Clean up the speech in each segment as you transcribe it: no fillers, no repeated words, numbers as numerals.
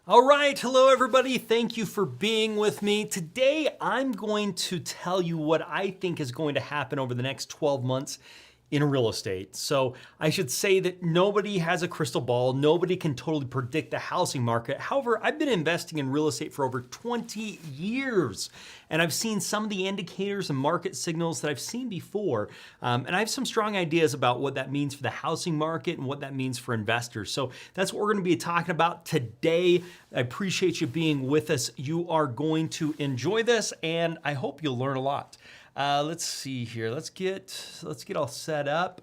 All right, hello everybody. Thank you for being with me. Today I'm going to tell you what I think is going to happen over the next 12 months in real estate. So I should say that nobody has a crystal ball. Nobody can totally predict the housing market. However, I've been investing in real estate for over 20 years, and I've seen some of the indicators and market signals that I've seen before. And I have some strong ideas about what that means for the housing market and what that means for investors. So that's what we're going to be talking about today. I appreciate you being with us. You are going to enjoy this, and I hope you'll learn a lot. Let's see here. Let's get all set up.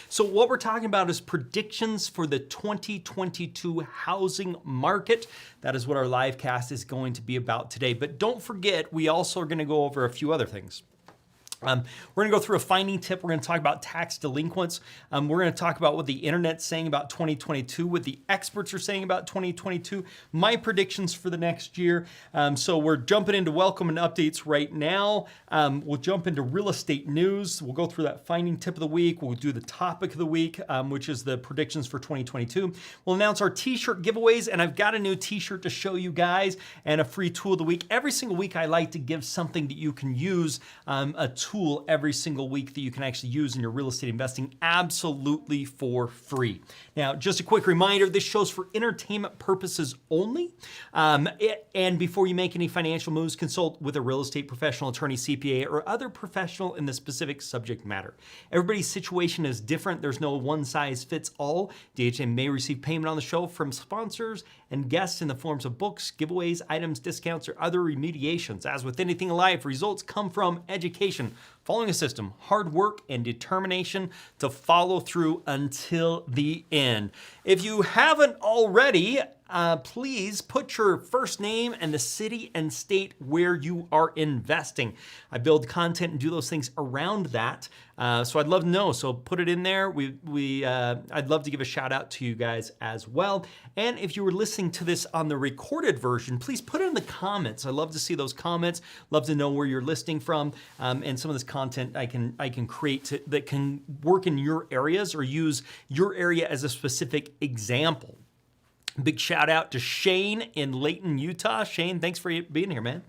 So what we're talking about is predictions for the 2022 housing market. That is what our live cast is going to be about today. But don't forget, we also are going to go over a few other things. We're going to go through a finding tip. We're going to talk about tax delinquents. We're going to talk about what the internet's saying about 2022, what the experts are saying about 2022, my predictions for the next year. So we're jumping into welcome and updates right now. We'll jump into real estate news. We'll go through that finding tip of the week. We'll do the topic of the week, which is the predictions for 2022. We'll announce our t-shirt giveaways, and I've got a new t-shirt to show you guys and a free tool of the week. Every single week I like to give something that you can use, a tool every single week that you can actually use in your real estate investing absolutely for free. Now, just a quick reminder, this show's for entertainment purposes only. And before you make any financial moves, consult with a real estate professional, attorney, CPA, or other professional in the specific subject matter. Everybody's situation is different. There's no one size fits all. DHA may receive payment on the show from sponsors and guests in the forms of books, giveaways, items, discounts, or other remediations. As with anything in life, results come from education, following a system, hard work, and determination to follow through until the end. If you haven't already, please put your first name and the city and state where you are investing. I build content and do those things around that. So I'd love to know. So put it in there. I'd love to give a shout out to you guys as well. And if you were listening to this on the recorded version, please put it in the comments. I love to see those comments. Love to know where you're listening from, and some of this content I can create that can work in your areas or use your area as a specific example. Big shout out to Shane in Layton, Utah. Shane, thanks for being here, man.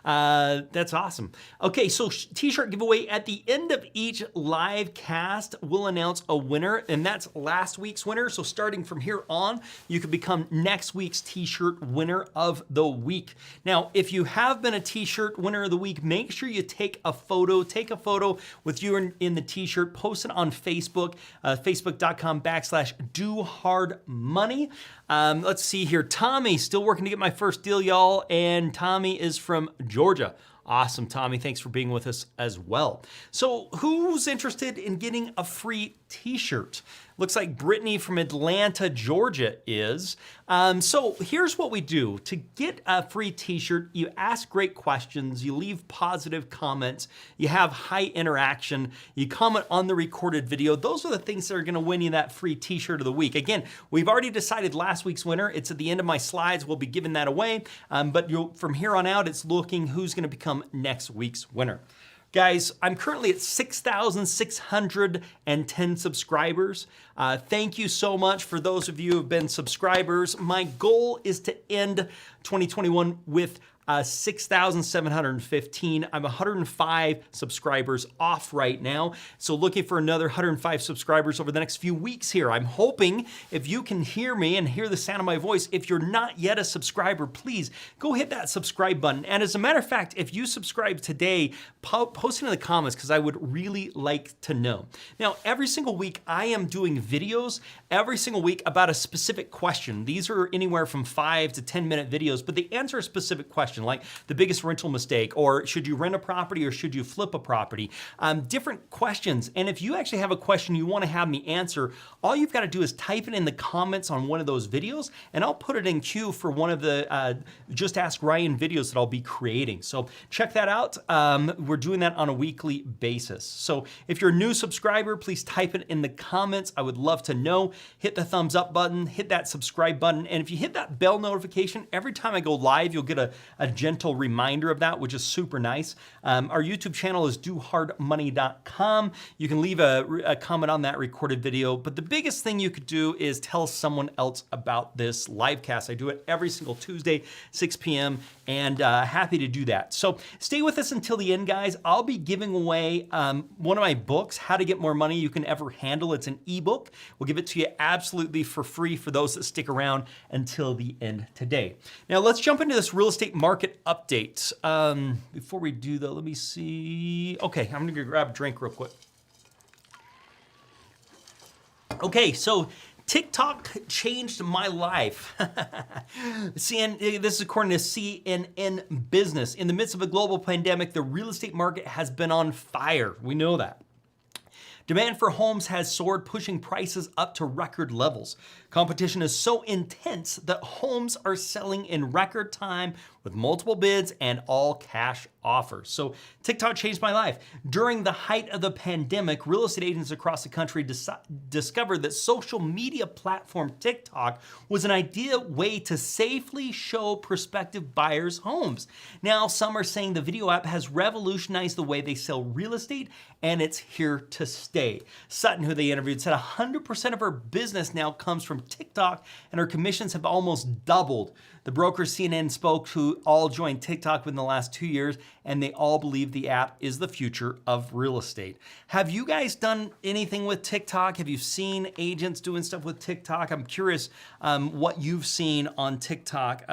That's awesome. Okay, so t-shirt giveaway at the end of each live cast, we'll announce a winner, and that's last week's winner. So starting from here on, you can become next week's t-shirt winner of the week. Now, if you have been a t-shirt winner of the week, make sure you take a photo with you in the t-shirt, post it on Facebook, facebook.com/dohardmoney. Let's see here. Tommy, still working to get my first deal, y'all. And Tommy is from Georgia. Awesome, Tommy. Thanks for being with us as well. So who's interested in getting a free t-shirt? Looks like Brittany from Atlanta, Georgia is. So here's what we do. To get a free t-shirt, you ask great questions, you leave positive comments, you have high interaction, you comment on the recorded video. Those are the things that are gonna win you that free t-shirt of the week. Again, we've already decided last week's winner. It's at the end of my slides. We'll be giving that away. But from here on out, it's looking who's gonna become next week's winner. Guys, I'm currently at 6,610 subscribers. Thank you so much for those of you who have been subscribers. My goal is to end 2021 with 6,715. I'm 105 subscribers off right now. So looking for another 105 subscribers over the next few weeks here. I'm hoping if you can hear me and hear the sound of my voice, if you're not yet a subscriber, please go hit that subscribe button. And as a matter of fact, if you subscribe today, post it in the comments because I would really like to know. Now, every single week I am doing videos every single week about a specific question. These are anywhere from 5 to 10-minute videos, but they answer a specific question, like the biggest rental mistake, or should you rent a property or should you flip a property? Different questions. And if you actually have a question you want to have me answer, all you've got to do is type it in the comments on one of those videos, and I'll put it in queue for one of the Just Ask Ryan videos that I'll be creating. So check that out. We're doing that on a weekly basis. So if you're a new subscriber, please type it in the comments. I would love to know. Hit the thumbs up button, hit that subscribe button, and if you hit that bell notification, every time I go live, you'll get a a gentle reminder of that, which is super nice. Our YouTube channel is dohardmoney.com. You can leave a comment on that recorded video, but the biggest thing you could do is tell someone else about this live cast. I do it every single Tuesday, 6 p.m., and happy to do that. So stay with us until the end, guys. I'll be giving away one of my books, How to Get More Money You Can Ever Handle. It's an ebook. We'll give it to you absolutely for free for those that stick around until the end today. Now let's jump into this real estate market update. Before we do though, let me see. Okay, I'm gonna grab a drink real quick. Okay, so TikTok changed my life. This is according to CNN Business. In the midst of a global pandemic, the real estate market has been on fire. We know that. Demand for homes has soared, pushing prices up to record levels. Competition is so intense that homes are selling in record time with multiple bids and all cash offers. So TikTok changed my life. During the height of the pandemic, real estate agents across the country discovered that social media platform TikTok was an ideal way to safely show prospective buyers homes. Now, some are saying the video app has revolutionized the way they sell real estate, and it's here to stay. Sutton, who they interviewed, said 100% of her business now comes from TikTok, and her commissions have almost doubled. The brokers CNN spoke who all joined TikTok within the last 2 years, and they all believe the app is the future of real estate. Have you guys done anything with TikTok? Have you seen agents doing stuff with TikTok? I'm curious what you've seen on TikTok.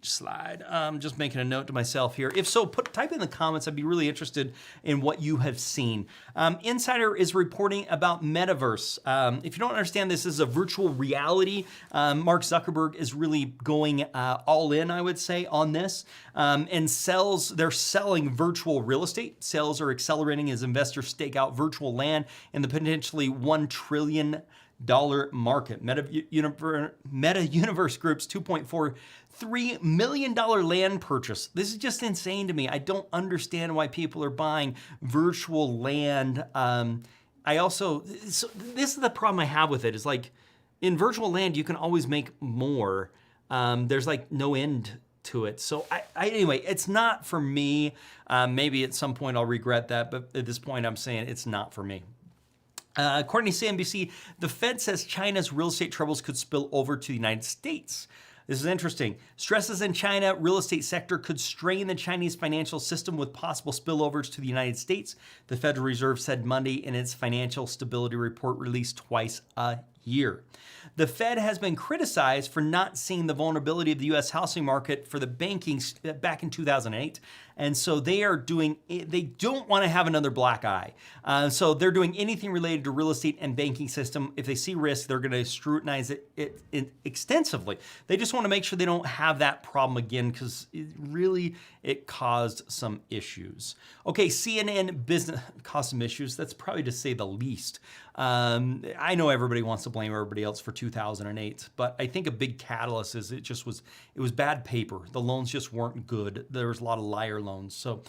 Slide. Just making a note to myself here. If so, type in the comments. I'd be really interested in what you have seen. Insider is reporting about Metaverse. If you don't understand, this is a virtual reality. Mark Zuckerberg is really going all in, I would say, on this. And they're selling virtual real estate. Sales are accelerating as investors stake out virtual land in the potentially $1 trillion market. Meta Universe Group's $2.43 million land purchase. This is just insane to me. I don't understand why people are buying virtual land. So this is the problem I have with it, is like in virtual land, you can always make more. There's like no end to it. So anyway, it's not for me. Maybe at some point I'll regret that, but at this point I'm saying it's not for me. According to CNBC, the Fed says China's real estate troubles could spill over to the United States. This is interesting. Stresses in China real estate sector could strain the Chinese financial system with possible spillovers to the United States, the Federal Reserve said Monday in its financial stability report released twice a year. The Fed has been criticized for not seeing the vulnerability of the U.S. housing market for the banking back in 2008. And so they don't want to have another black eye. So they're doing anything related to real estate and banking system. If they see risk, they're going to scrutinize it extensively. They just want to make sure they don't have that problem again, because it caused some issues. Okay, CNN Business caused some issues. That's probably to say the least. I know everybody wants to blame everybody else for 2008, but I think a big catalyst is it was bad paper. The loans just weren't good. There was a lot of liar loans. So,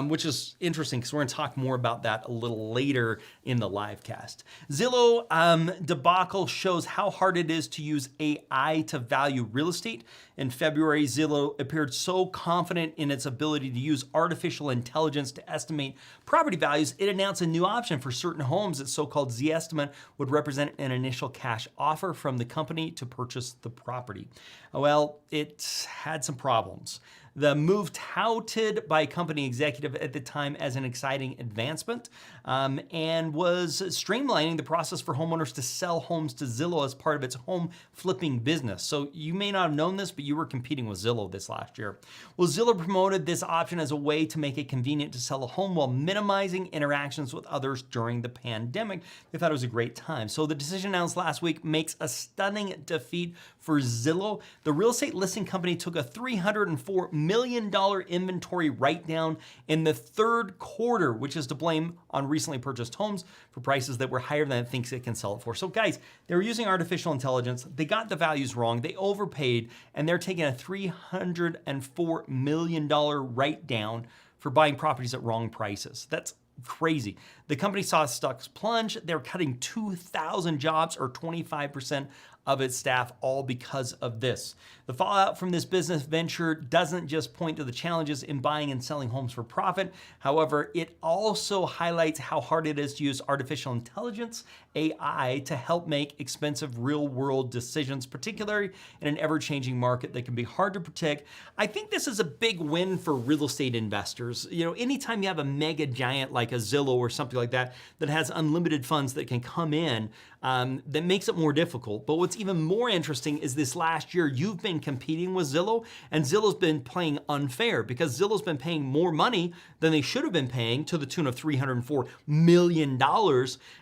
which is interesting because we're going to talk more about that a little later in the live cast. Zillow debacle shows how hard it is to use AI to value real estate. In February, Zillow appeared so confident in its ability to use artificial intelligence to estimate property values, it announced a new option for certain homes. Its so-called Z-estimate would represent an initial cash offer from the company to purchase the property. Well, it had some problems. The move touted by a company executive at the time as an exciting advancement and was streamlining the process for homeowners to sell homes to Zillow as part of its home flipping business. So you may not have known this, but you were competing with Zillow this last year. Well, Zillow promoted this option as a way to make it convenient to sell a home while minimizing interactions with others during the pandemic. They thought it was a great time. So the decision announced last week makes a stunning defeat for Zillow. The real estate listing company took a $304 million inventory write-down in the third quarter, which is to blame on recently purchased homes for prices that were higher than it thinks it can sell it for. So guys, they were using artificial intelligence. They got the values wrong. They overpaid, and they're taking a $304 million write-down for buying properties at wrong prices. That's crazy. The company saw stocks plunge. They're cutting 2,000 jobs, or 25% of its staff, all because of this. The fallout from this business venture doesn't just point to the challenges in buying and selling homes for profit. However, it also highlights how hard it is to use artificial intelligence, AI, to help make expensive real-world decisions, particularly in an ever-changing market that can be hard to predict. I think this is a big win for real estate investors. You know, anytime you have a mega giant like a Zillow or something like that that has unlimited funds that can come in, that makes it more difficult. But what's even more interesting is this last year you've been competing with Zillow, and Zillow's been playing unfair because Zillow's been paying more money than they should have been paying, to the tune of $304 million.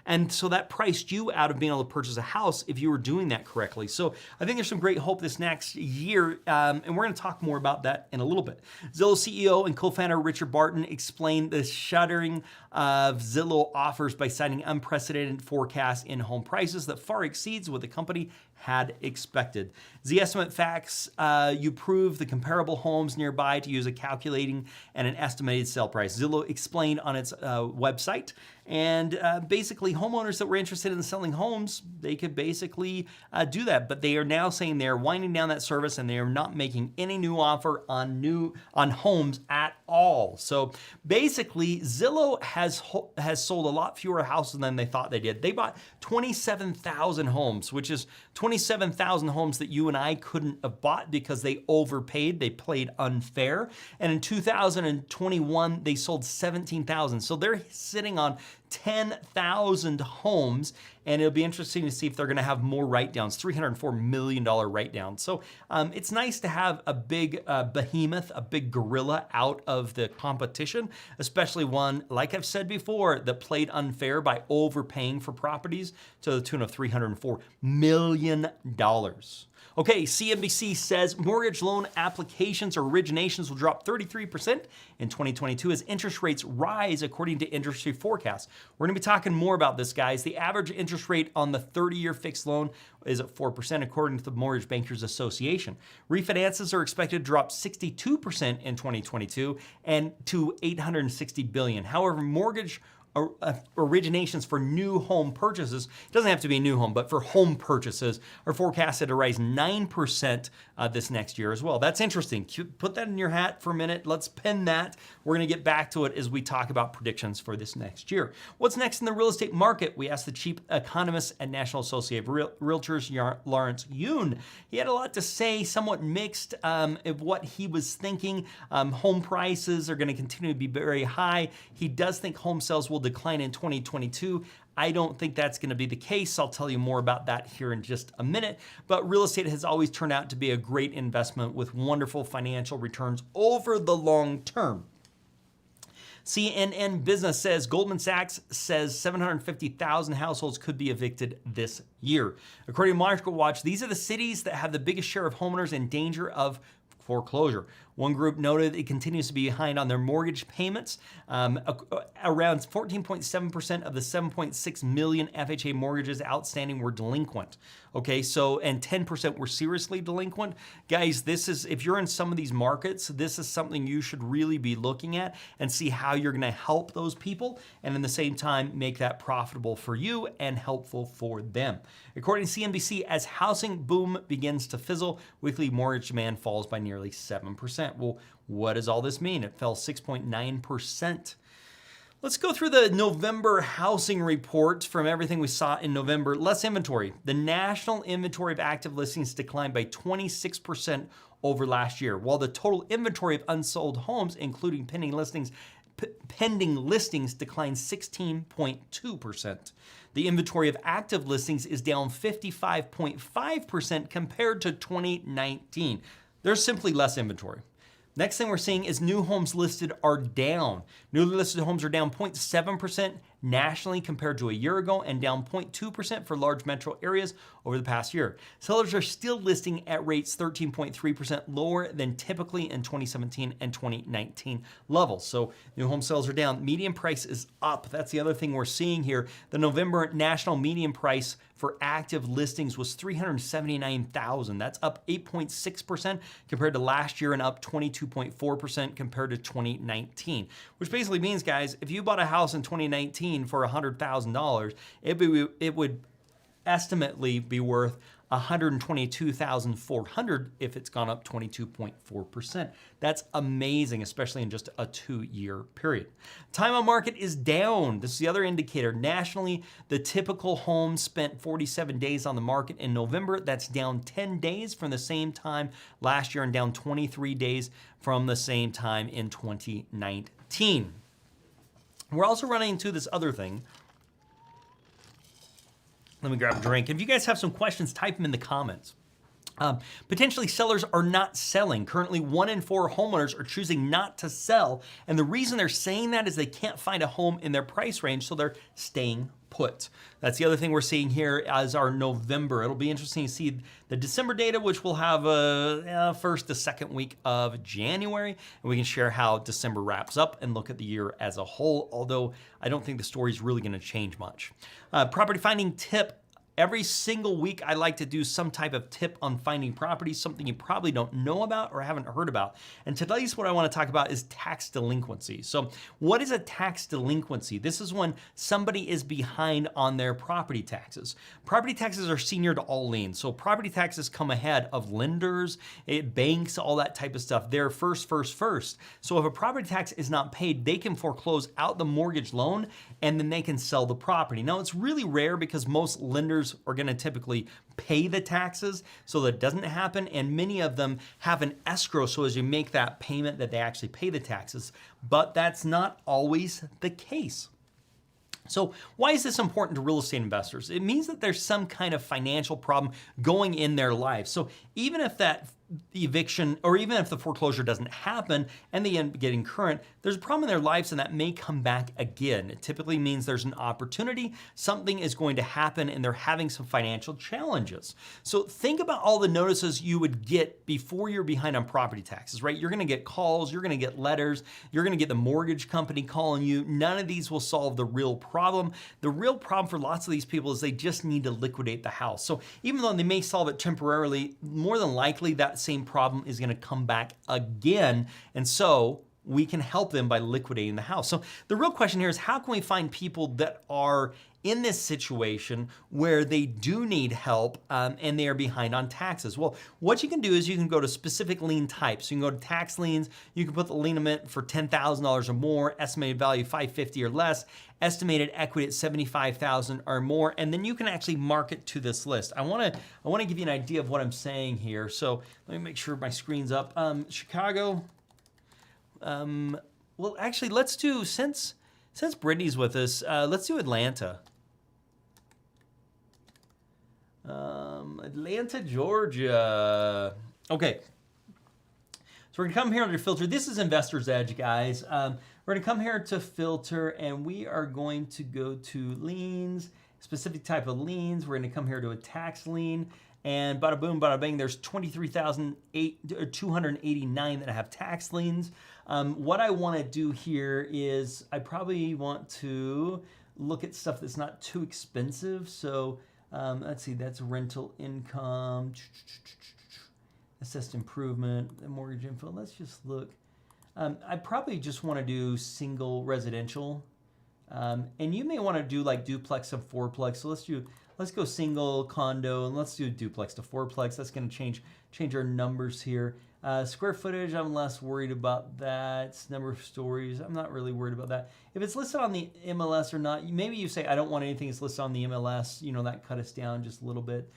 And so that priced you out of being able to purchase a house if you were doing that correctly. So I think there's some great hope this next year, and we're going to talk more about that in a little bit. Zillow CEO and co-founder Richard Barton explained the shuttering of Zillow offers by citing unprecedented forecasts in home prices that far exceeds what the company had expected. The estimate facts, you prove the comparable homes nearby to use a calculating and an estimated sale price. Zillow explained on its website. And basically, homeowners that were interested in selling homes, they could basically do that. But they are now saying they're winding down that service, and they are not making any new offer on homes at all. So basically, Zillow has sold a lot fewer houses than they thought they did. They bought 27,000 homes, which is 27,000 homes that you and I couldn't have bought because they overpaid. They played unfair. And in 2021, they sold 17,000. So they're sitting on 10,000 homes, and it'll be interesting to see if they're going to have more write-downs, $304 million write-downs. So it's nice to have a big behemoth, a big gorilla out of the competition, especially one, like I've said before, that played unfair by overpaying for properties to the tune of $304 million. Okay, CNBC says mortgage loan applications or originations will drop 33% in 2022 as interest rates rise, according to industry forecasts. We're going to be talking more about this, guys. The average interest rate on the 30-year fixed loan is at 4%, according to the Mortgage Bankers Association. Refinances are expected to drop 62% in 2022 and to $860 billion. However, mortgage originations for new home purchases, it doesn't have to be a new home, but for home purchases, are forecasted to rise 9% this next year as well. That's interesting. Put that in your hat for a minute. Let's pen that. We're going to get back to it as we talk about predictions for this next year. What's next in the real estate market? We asked the chief economist at National Association of Realtors, Lawrence Yun. He had a lot to say, somewhat mixed of what he was thinking. Home prices are going to continue to be very high. He does think home sales will decline in 2022. I don't think that's going to be the case. I'll tell you more about that here in just a minute. But real estate has always turned out to be a great investment with wonderful financial returns over the long term. CNN Business says Goldman Sachs says 750,000 households could be evicted this year. According to Market Watch, these are the cities that have the biggest share of homeowners in danger of foreclosure. One group noted it continues to be behind on their mortgage payments. Around 14.7% of the 7.6 million FHA mortgages outstanding were delinquent. Okay, so, and 10% were seriously delinquent. Guys, this is, if you're in some of these markets, this is something you should really be looking at and see how you're gonna help those people, and in the same time, make that profitable for you and helpful for them. According to CNBC, as housing boom begins to fizzle, weekly mortgage demand falls by nearly 7%. Well, what does all this mean? It fell 6.9%. Let's go through the November housing report from everything we saw in November. Less inventory. The national inventory of active listings declined by 26% over last year, while the total inventory of unsold homes, including pending listings, declined 16.2%. The inventory of active listings is down 55.5% compared to 2019. There's simply less inventory. Next thing we're seeing is new homes listed are down. Newly listed homes are down 0.7% nationally compared to a year ago, and down 0.2% for large metro areas over the past year. Sellers are still listing at rates 13.3% lower than typically in 2017 and 2019 levels. So new home sales are down. Median price is up. That's the other thing we're seeing here. The November national median price for active listings was $379,000. That's up 8.6% compared to last year and up 22.4% compared to 2019, which basically means, guys, if you bought a house in 2019 2019 for $100,000, it would estimately be worth $122,400 if it's gone up 22.4%. That's amazing, especially in just a 2-year period. Time on market is down. This is the other indicator. Nationally, the typical home spent 47 days on the market in November. That's down 10 days from the same time last year and down 23 days from the same time in 2019. We're also running into this other thing. Let me grab a drink. If you guys have some questions, type them in the comments. Potentially sellers are not selling. Currently, 1 in 4 homeowners are choosing not to sell. And the reason they're saying that is they can't find a home in their price range, so they're staying put. That's the other thing we're seeing here as our November. It'll be interesting to see the December data, which we'll have first, the second week of January. And we can share how December wraps up and look at the year as a whole, although I don't think the story is really gonna change much. Property finding tip. Every single week, I like to do some type of tip on finding properties, something you probably don't know about or haven't heard about. And today's what I want to talk about is tax delinquency. So what is a tax delinquency? This is when somebody is behind on their property taxes. Property taxes are senior to all liens. So property taxes come ahead of lenders, banks, all that type of stuff. They're first. So if a property tax is not paid, they can foreclose out the mortgage loan and then they can sell the property. Now, it's really rare because most lenders are going to typically pay the taxes, so that doesn't happen, and many of them have an escrow, so as you make that payment that they actually pay the taxes, but that's not always the case. So why is this important to real estate investors? It means that there's some kind of financial problem going in their life. So even if that eviction, or even if the foreclosure doesn't happen and they end up getting current, there's a problem in their lives and that may come back again. It typically means there's an opportunity, something is going to happen and they're having some financial challenges. So think about all the notices you would get before you're behind on property taxes, right? You're gonna get calls, you're gonna get letters, you're gonna get the mortgage company calling you. None of these will solve the real problem. The real problem for lots of these people is they just need to liquidate the house. So even though they may solve it temporarily, more than likely that same problem is going to come back again. And so we can help them by liquidating the house. So the real question here is, how can we find people that are in this situation where they do need help and they are behind on taxes? Well, what you can do is you can go to specific lien types. You can go to tax liens. You can put the lien amount for $10,000 or more, estimated value $550 or less, estimated equity at $75,000 or more, and then you can actually mark it to this list. I want to give you an idea of what I'm saying here. So let me make sure my screen's up. Chicago. Well, actually, let's do, since Brittany's with us, let's do Atlanta. Atlanta, Georgia. Okay. So we're gonna come here under filter. This is Investor's Edge, guys. We're gonna come here to filter and we are going to go to liens, specific type of liens. We're gonna come here to a tax lien and bada boom, bada bang, there's 23,289 that have tax liens. What I wanna do here is I probably want to look at stuff that's not too expensive. So let's see, that's rental income, assessed improvement, mortgage info. Let's just look. I probably just want to do single residential, and you may want to do like duplex and fourplex. So let's go single condo and let's do duplex to fourplex. That's going to change our numbers here. Square footage, I'm less worried about that. Number of stories, I'm not really worried about that. If it's listed on the MLS or not, maybe you say, I don't want anything that's listed on the MLS, that cut us down just a little bit.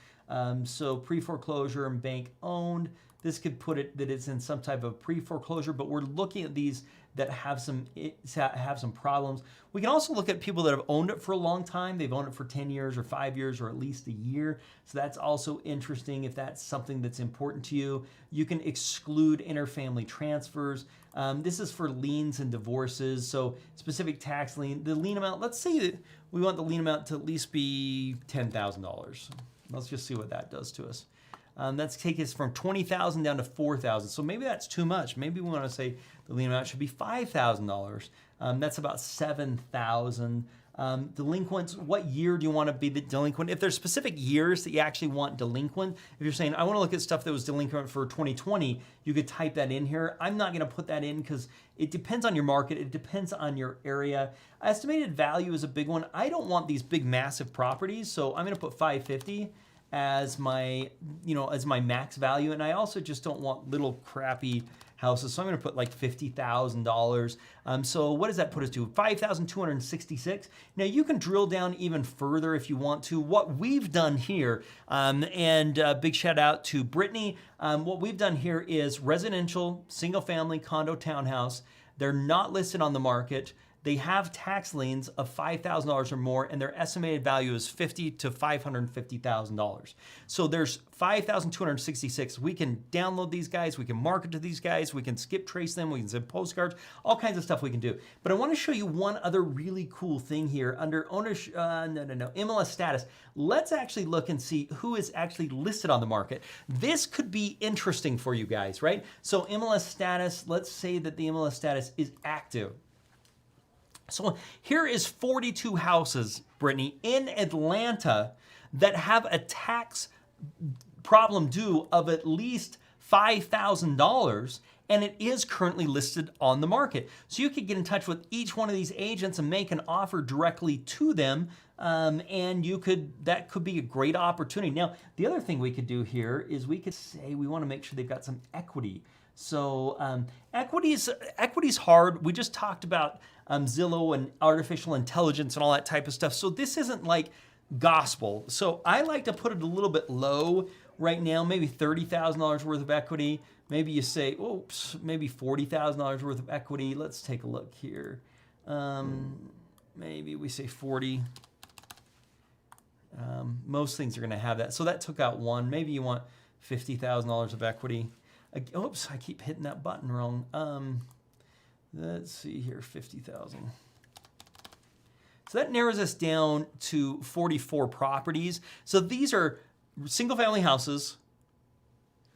So pre-foreclosure and bank owned, this could put it that it's in some type of pre-foreclosure, but we're looking at these that have some problems. We can also look at people that have owned it for a long time. They've owned it for 10 years or 5 years or at least a year. So that's also interesting if that's something that's important to you. You can exclude interfamily transfers. This is for liens and divorces. So specific tax lien, the lien amount, let's say that we want the lien amount to at least be $10,000. Let's just see what that does to us. Let's take us from 20,000 down to 4,000. So maybe that's too much. Maybe we want to say the lien amount should be $5,000. That's about 7,000. Delinquents, what year do you want to be the delinquent? If there's specific years that you actually want delinquent, if you're saying, I want to look at stuff that was delinquent for 2020, you could type that in here. I'm not going to put that in because it depends on your market. It depends on your area. Estimated value is a big one. I don't want these big, massive properties, so I'm going to put 550 as my, as my max value. And I also just don't want little crappy houses, so I'm going to put like $50,000. So what does that put us to? 5,266. Now you can drill down even further if you want to. What we've done here, and big shout out to Brittany. What we've done here is residential, single family, condo, townhouse. They're not listed on the market. They have tax liens of $5,000 or more, and their estimated value is $50,000 to $550,000. So there's 5,266. We can download these guys. We can market to these guys. We can skip trace them. We can send postcards. All kinds of stuff we can do. But I want to show you one other really cool thing here under ownership. MLS status. Let's actually look and see who is actually listed on the market. This could be interesting for you guys, right? So MLS status. Let's say that the MLS status is active. So here is 42 houses, Brittany, in Atlanta that have a tax problem due of at least $5,000, and it is currently listed on the market. So you could get in touch with each one of these agents and make an offer directly to them, and that could be a great opportunity. Now, the other thing we could do here is we could say we want to make sure they've got some equity. So equity's hard. We just talked about Zillow and artificial intelligence and all that type of stuff. So this isn't like gospel. So I like to put it a little bit low right now, maybe $30,000 worth of equity. Maybe you say, oops, maybe $40,000 worth of equity. Let's take a look here. Maybe we say 40. Most things are going to have that. So that took out one. Maybe you want $50,000 of equity. Oops, I keep hitting that button wrong. Let's see here, 50,000. So that narrows us down to 44 properties. So these are single family houses,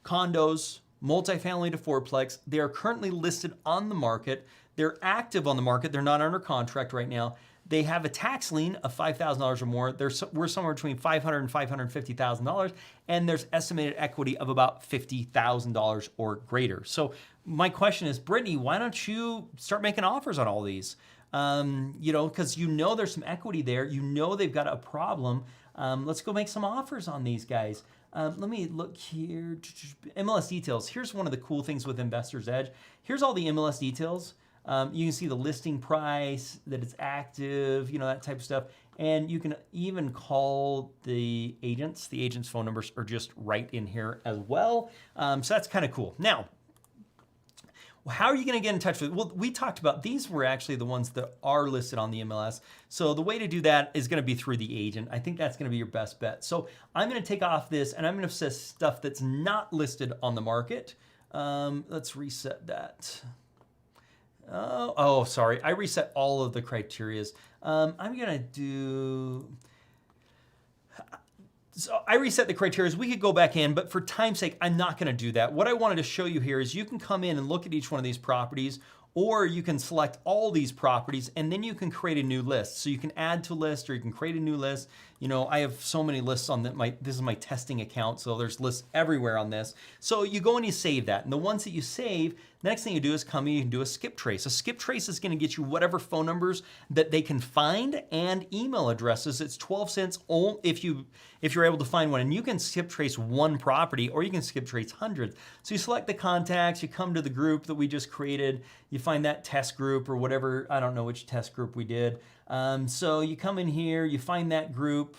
condos, multifamily to fourplex. They are currently listed on the market. They're active on the market. They're not under contract right now. They have a tax lien of $5,000 or more. We're somewhere between $500,000 and $550,000, and there's estimated equity of about $50,000 or greater. So my question is, Brittany, why don't you start making offers on all these? Because there's some equity there. They've got a problem. Let's go make some offers on these guys. Let me look here. MLS details. Here's one of the cool things with Investor's Edge. Here's all the MLS details. You can see the listing price, that it's active, that type of stuff. And you can even call the agents. The agents' phone numbers are just right in here as well. So that's kind of cool. Now, how are you going to get in touch with? Well, we talked about these were actually the ones that are listed on the MLS. So the way to do that is going to be through the agent. I think that's going to be your best bet. So I'm going to take off this and I'm going to set stuff that's not listed on the market. Let's reset that. Oh, sorry. I reset all of the criterias. I'm going to do... So I reset the criteria. We could go back in, but for time's sake, I'm not going to do that. What I wanted to show you here is you can come in and look at each one of these properties, or you can select all these properties and then you can create a new list. So you can add to a list or you can create a new list. I have so many lists on that. This is my testing account, so there's lists everywhere on this. So you go and you save that. And the ones that you save, the next thing you do is come in, you can do a skip trace. A skip trace is going to get you whatever phone numbers that they can find and email addresses. It's 12 cents if you're able to find one. And you can skip trace one property or you can skip trace hundreds. So you select the contacts, you come to the group that we just created, you find that test group or whatever, I don't know which test group we did. So you come in here, you find that group,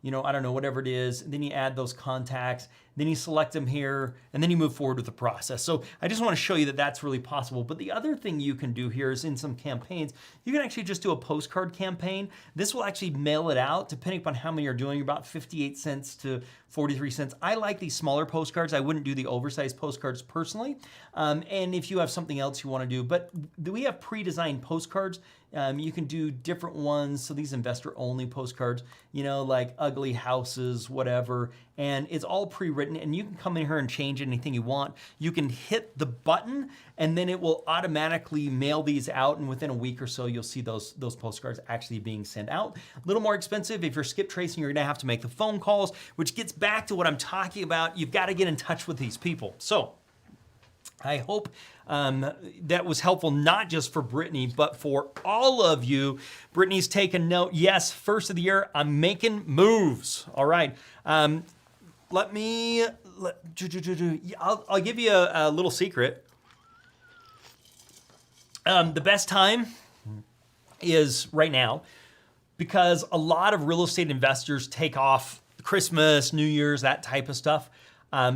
I don't know, whatever it is, and then you add those contacts, then you select them here, and then you move forward with the process. So I just want to show you that that's really possible. But the other thing you can do here is in some campaigns, you can actually just do a postcard campaign. This will actually mail it out, depending upon how many you're doing, about 58 cents to 43 cents. I like these smaller postcards. I wouldn't do the oversized postcards personally. And if you have something else you want to do, but we have pre-designed postcards. You can do different ones. So these investor-only postcards, like ugly houses, whatever. And it's all pre-written written, and you can come in here and change anything you want. You can hit the button, and then it will automatically mail these out, and within a week or so, you'll see those postcards actually being sent out. A little more expensive. If you're skip tracing, you're gonna have to make the phone calls, which gets back to what I'm talking about. You've gotta get in touch with these people. So, I hope that was helpful, not just for Brittany, but for all of you. Brittany's taken note. Yes, first of the year, I'm making moves. All right. I'll give you a little secret. The best time is right now, because a lot of real estate investors take off Christmas, New Year's, that type of stuff.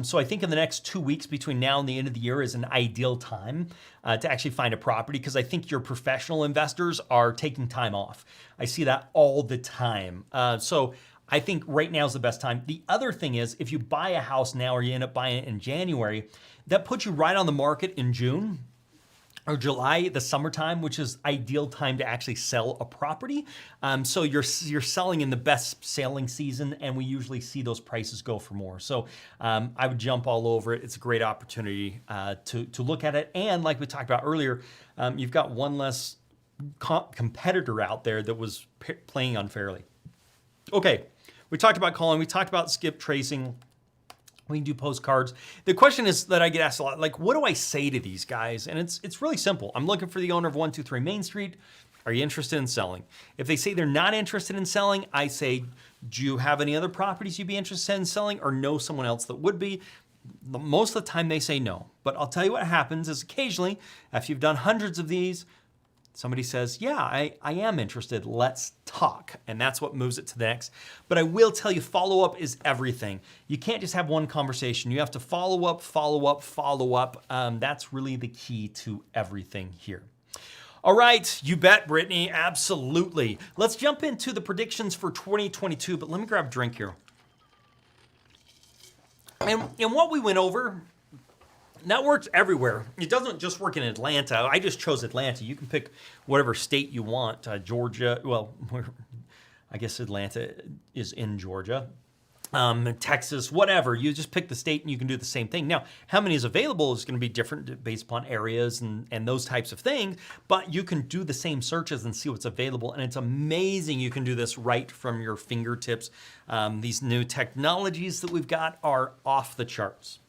So I think in the next 2 weeks between now and the end of the year is an ideal time to actually find a property, because I think your professional investors are taking time off. I see that all the time. So I think right now is the best time. The other thing is, if you buy a house now or you end up buying it in January, that puts you right on the market in June or July, the summertime, which is ideal time to actually sell a property. So you're selling in the best selling season, and we usually see those prices go for more. So I would jump all over it. It's a great opportunity to look at it. And like we talked about earlier, you've got one less competitor out there that was playing unfairly. Okay, we talked about calling, we talked about skip tracing. We can do postcards. The question is that I get asked a lot, like, what do I say to these guys? And it's really simple. I'm looking for the owner of 123 Main Street. Are you interested in selling? If they say they're not interested in selling, I say, do you have any other properties you'd be interested in selling, or know someone else that would be? Most of the time they say no. But I'll tell you what happens is occasionally, after you've done hundreds of these, somebody says, yeah, I am interested, let's talk. And that's what moves it to the next. But I will tell you, follow-up is everything. You can't just have one conversation. You have to follow up, follow up, follow up. That's really the key to everything here. All right, you bet, Brittany, absolutely. Let's jump into the predictions for 2022, but let me grab a drink here. And what we went over, that works everywhere. It doesn't just work in Atlanta. I just chose Atlanta. You can pick whatever state you want. Georgia, well, I guess Atlanta is in Georgia. Texas, whatever. You just pick the state and you can do the same thing. Now, how many is available is going to be different based upon areas and those types of things, but you can do the same searches and see what's available. And it's amazing you can do this right from your fingertips. These new technologies that we've got are off the charts.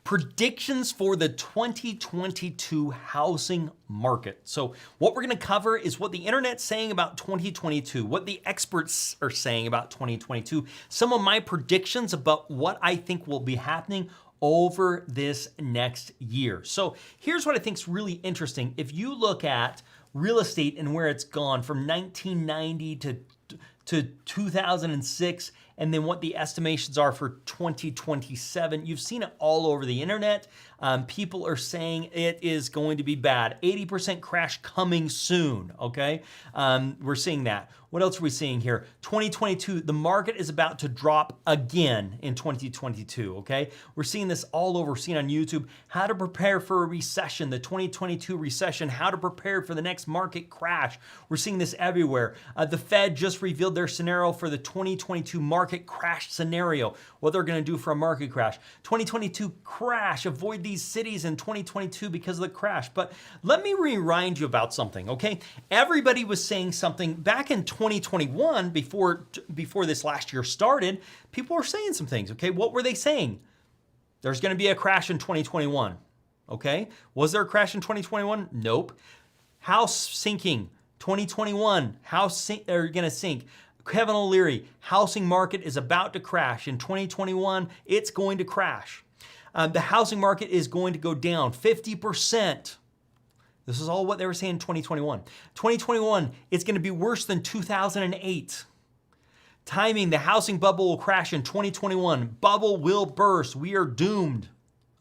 Predictions for the 2022 housing market. So what we're going to cover is what the internet's saying about 2022, what the experts are saying about 2022, some of my predictions about what I think will be happening over this next year. So here's what I think is really interesting. If you look at real estate and where it's gone from 1990 to 2006, and then what the estimations are for 2027. You've seen it all over the internet. People are saying it is going to be bad. 80% crash coming soon, okay? We're seeing that. What else are we seeing here? 2022, the market is about to drop again in 2022, okay? We're seeing this all over. We're seeing on YouTube, how to prepare for a recession, the 2022 recession, how to prepare for the next market crash. We're seeing this everywhere. The Fed just revealed their scenario for the 2022 market crash scenario, what they're gonna do for a market crash. 2022 crash, avoid these cities in 2022 because of the crash. But let me remind you about something, okay? Everybody was saying something back in 2021, before this last year started, people were saying some things, okay? What were they saying? There's gonna be a crash in 2021, okay? Was there a crash in 2021? Nope. House sinking, 2021, they're gonna sink. Kevin O'Leary, housing market is about to crash. In 2021, it's going to crash. The housing market is going to go down 50%. This is all what they were saying in 2021. 2021, it's going to be worse than 2008. Timing, the housing bubble will crash in 2021. Bubble will burst. We are doomed.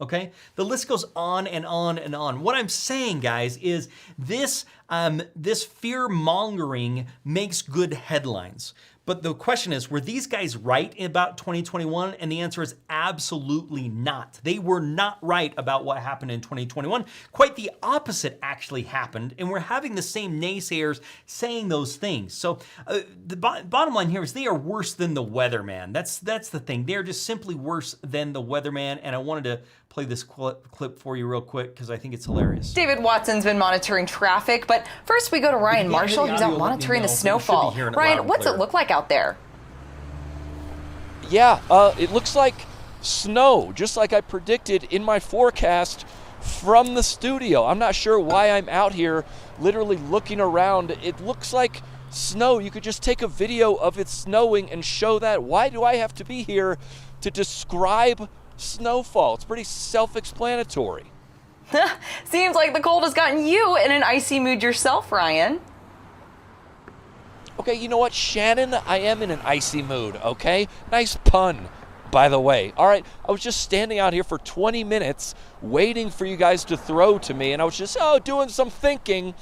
Okay? The list goes on and on and on. What I'm saying, guys, is this fear-mongering makes good headlines. But the question is, were these guys right about 2021? And the answer is absolutely not. They were not right about what happened in 2021. Quite the opposite actually happened, and we're having the same naysayers saying those things. So the bottom line here is they are worse than the weatherman. That's the thing. They're just simply worse than the weatherman, and I wanted to play this clip for you real quick because I think it's hilarious. David Watson's been monitoring traffic, but first we go to Ryan Marshall, who's out monitoring the snowfall. Ryan, what's it look like out there? Yeah, it looks like snow, just like I predicted in my forecast from the studio. I'm not sure why I'm out here literally looking around. It looks like snow. You could just take a video of it snowing and show that. Why do I have to be here to describe snowfall? It's pretty self-explanatory. Seems like the cold has gotten you in an icy mood yourself, Ryan. Okay, you know what, Shannon? I am in an icy mood, okay? Nice pun, by the way. All right, I was just standing out here for 20 minutes waiting for you guys to throw to me, and I was just, doing some thinking.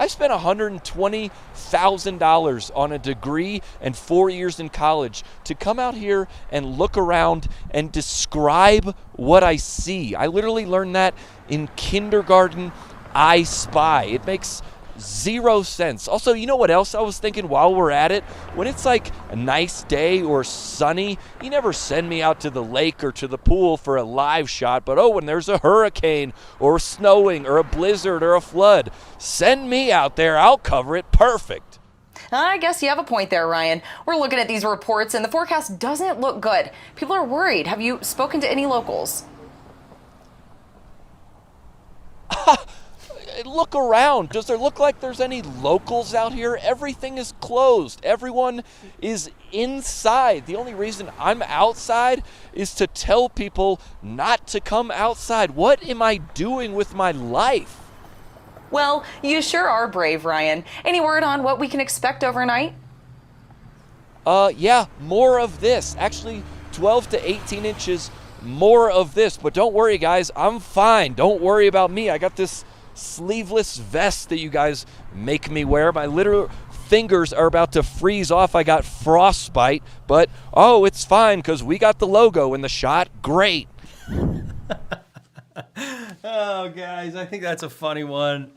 I spent $120,000 on a degree and 4 years in college to come out here and look around and describe what I see. I literally learned that in kindergarten, I Spy. It makes zero sense. Also, you know what else I was thinking while we're at it? When it's like a nice day or sunny, you never send me out to the lake or to the pool for a live shot, but when there's a hurricane or snowing or a blizzard or a flood, send me out there. I'll cover it perfect. I guess you have a point there, Ryan. We're looking at these reports and the forecast doesn't look good. People are worried. Have you spoken to any locals? Look around. Does there look like there's any locals out here? Everything is closed. Everyone is inside. The only reason I'm outside is to tell people not to come outside. What am I doing with my life? Well, you sure are brave, Ryan. Any word on what we can expect overnight? Yeah, more of this. Actually, 12 to 18 inches more of this. But don't worry, guys. I'm fine. Don't worry about me. I got this sleeveless vest that you guys make me wear. My literal fingers are about to freeze off. I got frostbite, but it's fine because we got the logo in the shot. Great. Oh, guys, I think that's a funny one.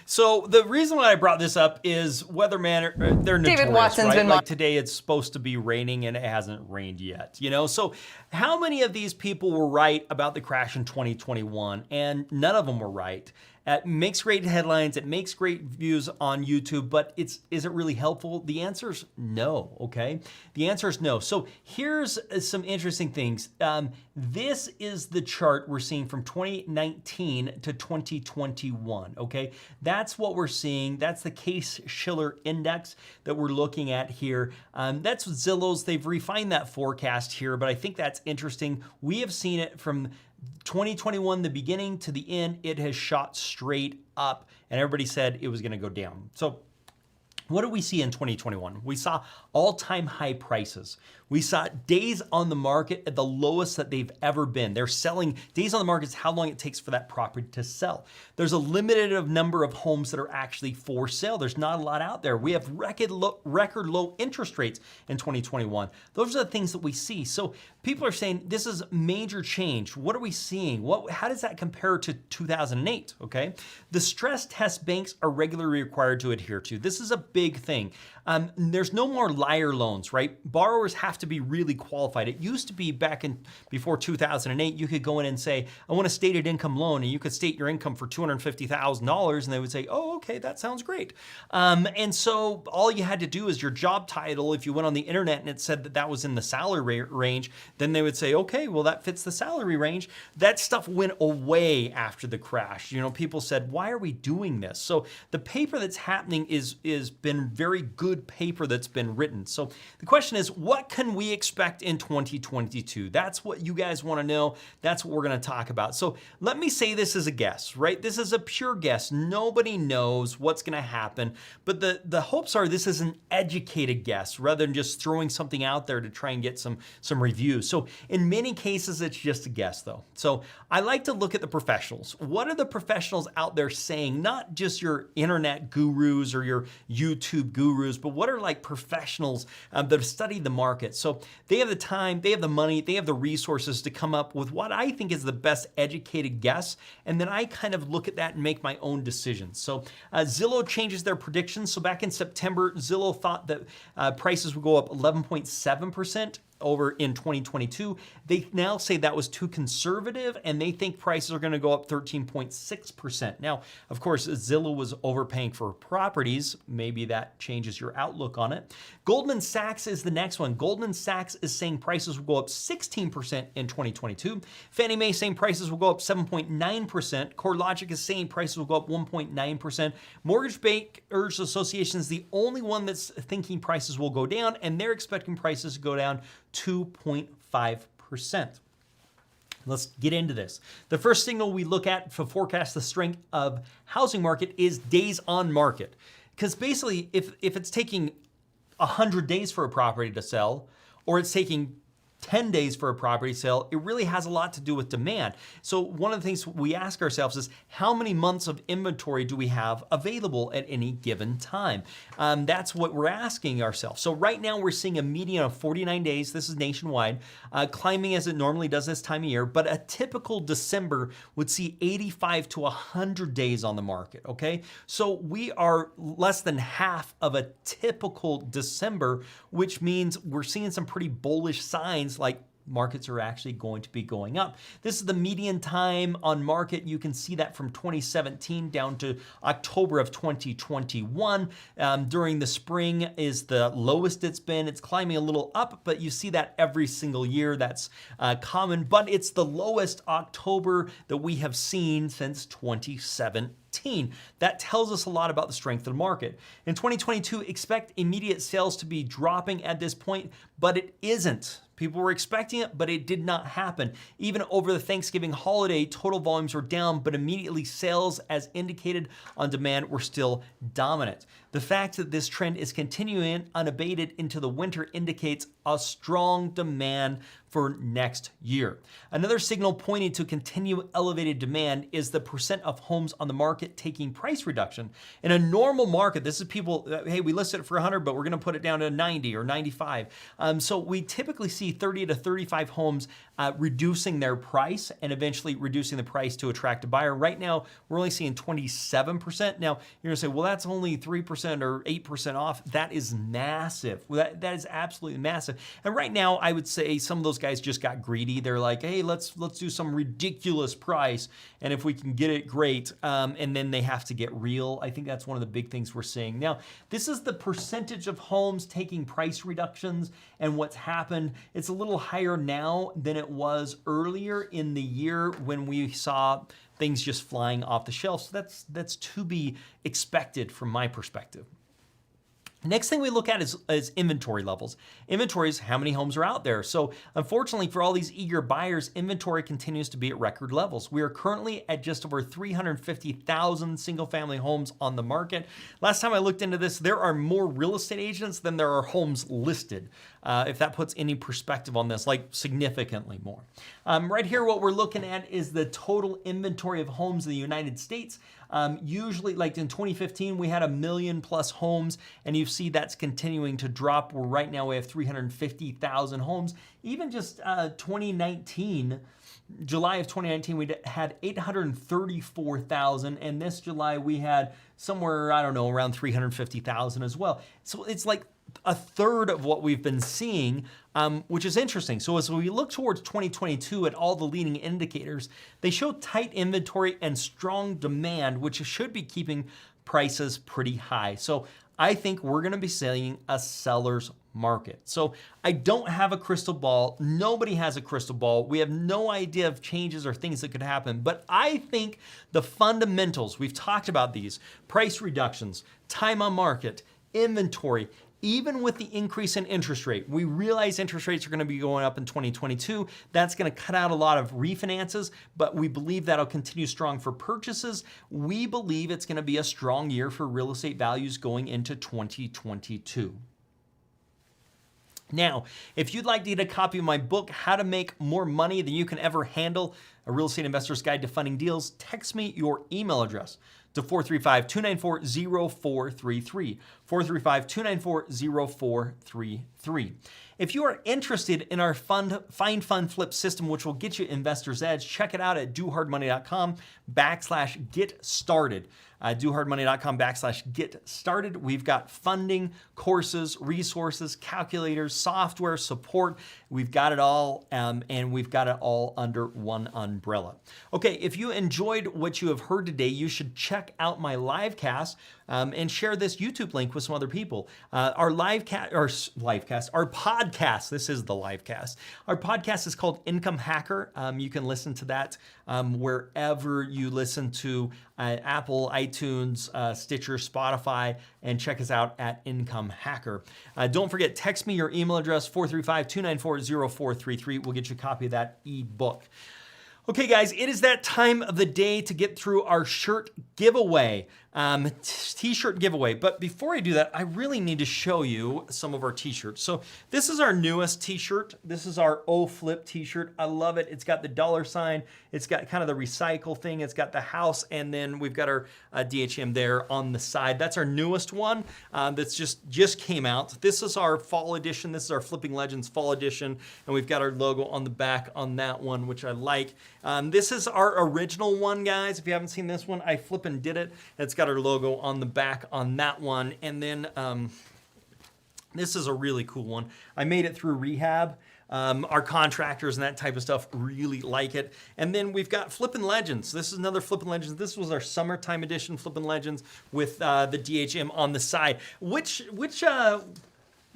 So the reason why I brought this up is weatherman, they're notorious, David Watson's right? been Like today it's supposed to be raining and it hasn't rained yet, So how many of these people were right about the crash in 2021? And none of them were right. It makes great headlines, it makes great views on YouTube, but is it really helpful? The answer is no, okay? The answer is no. So here's some interesting things. This is the chart we're seeing from 2019 to 2021, okay? That's what we're seeing. That's the Case-Shiller Index that we're looking at here. That's Zillow's. They've refined that forecast here, but I think that's interesting. We have seen it from 2021, the beginning to the end, it has shot straight up, and everybody said it was going to go down. So what did we see in 2021? We saw all-time high prices. We saw days on the market at the lowest that they've ever been. They're selling, days on the market is how long it takes for that property to sell. There's a limited number of homes that are actually for sale. There's not a lot out there. We have record low interest rates in 2021. Those are the things that we see. So people are saying this is major change. What are we seeing? How does that compare to 2008? Okay, the stress test banks are regularly required to adhere to. This is a big thing. There's no more liar loans, right? Borrowers have to be really qualified. It used to be before 2008, you could go in and say, I want a stated income loan, and you could state your income for $250,000, and they would say, oh, okay, that sounds great. And so all you had to do is your job title. If you went on the internet and it said that was in the salary range, then they would say, okay, well, that fits the salary range. That stuff went away after the crash. People said, why are we doing this? So the paper that's happening is been very good paper that's been written. So the question is, what can we expect in 2022? That's what you guys want to know. That's what we're going to talk about. So let me say this is a guess, right? This is a pure guess. Nobody knows what's going to happen, but the hopes are this is an educated guess rather than just throwing something out there to try and get some reviews. So in many cases, it's just a guess though. So I like to look at the professionals. What are the professionals out there saying? Not just your internet gurus or your YouTube YouTube gurus, but what are like professionals that have studied the market. So they have the time, they have the money, they have the resources to come up with what I think is the best educated guess. And then I kind of look at that and make my own decisions. So Zillow changes their predictions. So back in September, Zillow thought that prices would go up 11.7% over in 2022. They now say that was too conservative, and they think prices are going to go up 13.6%. Now, of course, Zillow was overpaying for properties. Maybe that changes your outlook on it. Goldman Sachs is the next one. Goldman Sachs is saying prices will go up 16% in 2022. Fannie Mae saying prices will go up 7.9%. CoreLogic is saying prices will go up 1.9%. Mortgage Bankers Association is the only one that's thinking prices will go down, and they're expecting prices to go down 2.5%. Let's get into this. The first signal we look at to forecast the strength of housing market is days on market. Because basically, if it's taking 100 days for a property to sell, or it's taking 10 days for a property sale, it really has a lot to do with demand. So one of the things we ask ourselves is, how many months of inventory do we have available at any given time? That's what we're asking ourselves. So right now we're seeing a median of 49 days. This is nationwide, climbing as it normally does this time of year, but a typical December would see 85 to 100 days on the market, okay? So we are less than half of a typical December, which means we're seeing some pretty bullish signs like markets are actually going to be going up. This is the median time on market. You can see that from 2017 down to October of 2021. During the spring is the lowest it's been. It's climbing a little up, but you see that every single year. That's common, but it's the lowest October that we have seen since 2017. That tells us a lot about the strength of the market. In 2022, expect immediate sales to be dropping at this point, but it isn't. People were expecting it, but it did not happen. Even over the Thanksgiving holiday, total volumes were down, but immediately sales, as indicated on demand, were still dominant. The fact that this trend is continuing unabated into the winter indicates a strong demand for next year. Another signal pointing to continued elevated demand is the percent of homes on the market taking price reduction. In a normal market, this is people, hey, we listed it for 100, but we're gonna put it down to 90 or 95. So we typically see 30 to 35 homes reducing their price and eventually reducing the price to attract a buyer. Right now, we're only seeing 27%. Now, you're gonna say, well, that's only 3% or 8% off. That is massive. That is absolutely massive. And right now, I would say some of those guys just got greedy. They're like, hey, let's do some ridiculous price, and if we can get it, great. And then they have to get real. I think that's one of the big things we're seeing. Now, this is the percentage of homes taking price reductions, and what's happened. It's a little higher now than it was earlier in the year when we saw things just flying off the shelf. So that's to be expected from my perspective. Next thing we look at is inventory levels. Inventory is how many homes are out there. So unfortunately for all these eager buyers, inventory continues to be at record levels. We are currently at just over 350,000 single family homes on the market. Last time I looked into this, there are more real estate agents than there are homes listed. If that puts any perspective on this, like significantly more. Right here, what we're looking at is the total inventory of homes in the United States. Usually, like in 2015, we had 1 million plus homes, and you see that's continuing to drop. Where right now we have 350,000 homes. Even just 2019, July of 2019, we had 834,000, and this July we had somewhere, I don't know, around 350,000 as well. So it's like a third of what we've been seeing, which is interesting. So as we look towards 2022 at all the leading indicators, they show tight inventory and strong demand, which should be keeping prices pretty high. So I think we're gonna be seeing a seller's market. So I don't have a crystal ball. Nobody has a crystal ball. We have no idea of changes or things that could happen, but I think the fundamentals, we've talked about these, price reductions, time on market, inventory, even with the increase in interest rate, we realize interest rates are going to be going up in 2022. That's going to cut out a lot of refinances, but we believe that'll continue strong for purchases. We believe it's going to be a strong year for real estate values going into 2022. Now, if you'd like to get a copy of my book, How to Make More Money Than You Can Ever Handle, A Real Estate Investor's Guide to Funding Deals, text me your email address to 435-294-0433. 435-294-0433. If you are interested in our Find Fund Flip system, which will get you investor's edge, check it out at dohardmoney.com/get started. dohardmoney.com/get started. We've got funding, courses, resources, calculators, software, support. We've got it all, and we've got it all under one umbrella. Okay, if you enjoyed what you have heard today, you should check out my live cast and share this YouTube link with some other people. Our podcast, this is the live cast. Our podcast is called Income Hacker. You can listen to that wherever you listen to Apple, iTunes, Stitcher, Spotify, and check us out at Income Hacker. Don't forget, text me your email address, 435-294-0433. We'll get you a copy of that ebook. Okay, guys, it is that time of the day to get through our shirt giveaway, t-shirt giveaway. But before I do that, I really need to show you some of our t-shirts. So this is our newest t-shirt. This is our O-Flip t-shirt. I love it. It's got the $sign. It's got kind of the recycle thing. It's got the house, and then we've got our DHM there on the side. That's our newest one that's just came out. This is our fall edition. This is our Flipping Legends fall edition, and we've got our logo on the back on that one, which I like. This is our original one, guys. If you haven't seen this one, I flip and did it. It's got our logo on the back on that one. And then this is a really cool one. I made it through rehab. Our contractors and that type of stuff really like it. And then we've got Flippin' Legends. This is another Flippin' Legends. This was our summertime edition Flippin' Legends with the DHM on the side. Which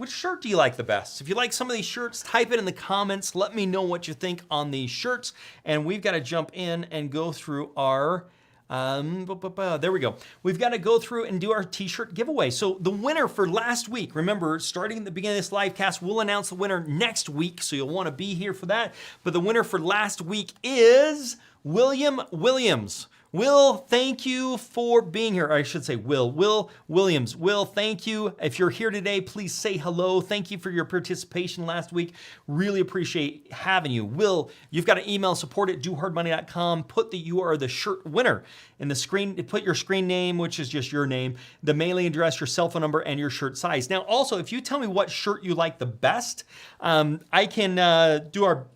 shirt do you like the best? If you like some of these shirts, type it in the comments. Let me know what you think on these shirts. And we've got to jump in and go through our, there we go. We've got to go through and do our t-shirt giveaway. So the winner for last week, remember, starting at the beginning of this live cast, we'll announce the winner next week. So you'll want to be here for that. But the winner for last week is William Williams. Will, thank you for being here. Or I should say Will Williams. Will, thank you. If you're here today, please say hello. Thank you for your participation last week. Really appreciate having you. Will, you've got to email support@dohardmoney.com. Put that you are the shirt winner in the screen. Put your screen name, which is just your name, the mailing address, your cell phone number, and your shirt size. Now, also, if you tell me what shirt you like the best, I can do our...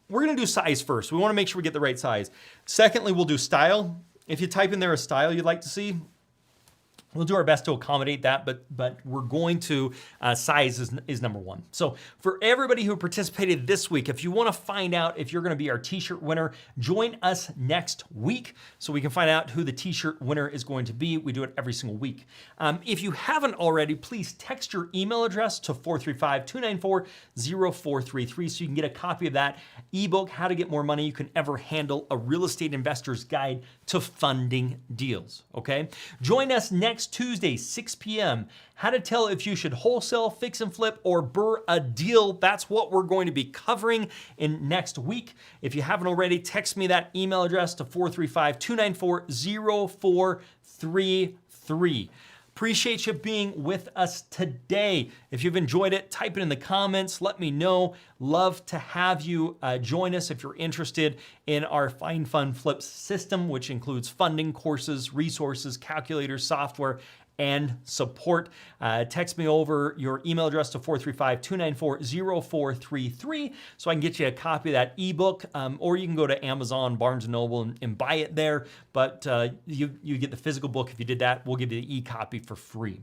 We're going to do size first. We want to make sure we get the right size. Secondly, we'll do style. If you type in there a style you'd like to see, we'll do our best to accommodate that, but we're going to, size is number one. So for everybody who participated this week, if you want to find out if you're going to be our t-shirt winner, join us next week so we can find out who the t-shirt winner is going to be. We do it every single week. If you haven't already, please text your email address to 435-294-0433 so you can get a copy of that ebook, How to Get More Money You Can Ever Handle, a Real Estate Investor's Guide to Funding Deals, okay? Join us next Tuesday, 6 p.m. How to tell if you should wholesale, fix and flip, or burr a deal. That's what we're going to be covering in next week. If you haven't already, text me that email address to 435-294-0433. Appreciate you being with us today. If you've enjoyed it, type it in the comments. Let me know. Love to have you join us if you're interested in our Find Fund Flip system, which includes funding, courses, resources, calculators, software, and support. Text me over your email address to 435-294-0433 so I can get you a copy of that ebook, or you can go to Amazon, Barnes & Noble and buy it there, but you get the physical book. If you did that, we'll give you the e-copy for free.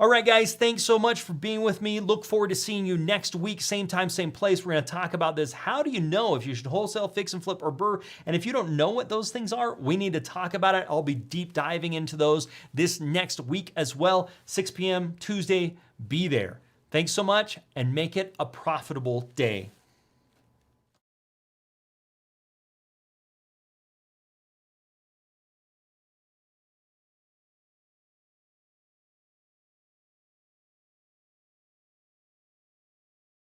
All right, guys, thanks so much for being with me. Look forward to seeing you next week, same time, same place. We're going to talk about this. How do you know if you should wholesale, fix and flip, or burr? And if you don't know what those things are, we need to talk about it. I'll be deep diving into those this next week as well. 6 p.m. Tuesday, be there. Thanks so much, and make it a profitable day.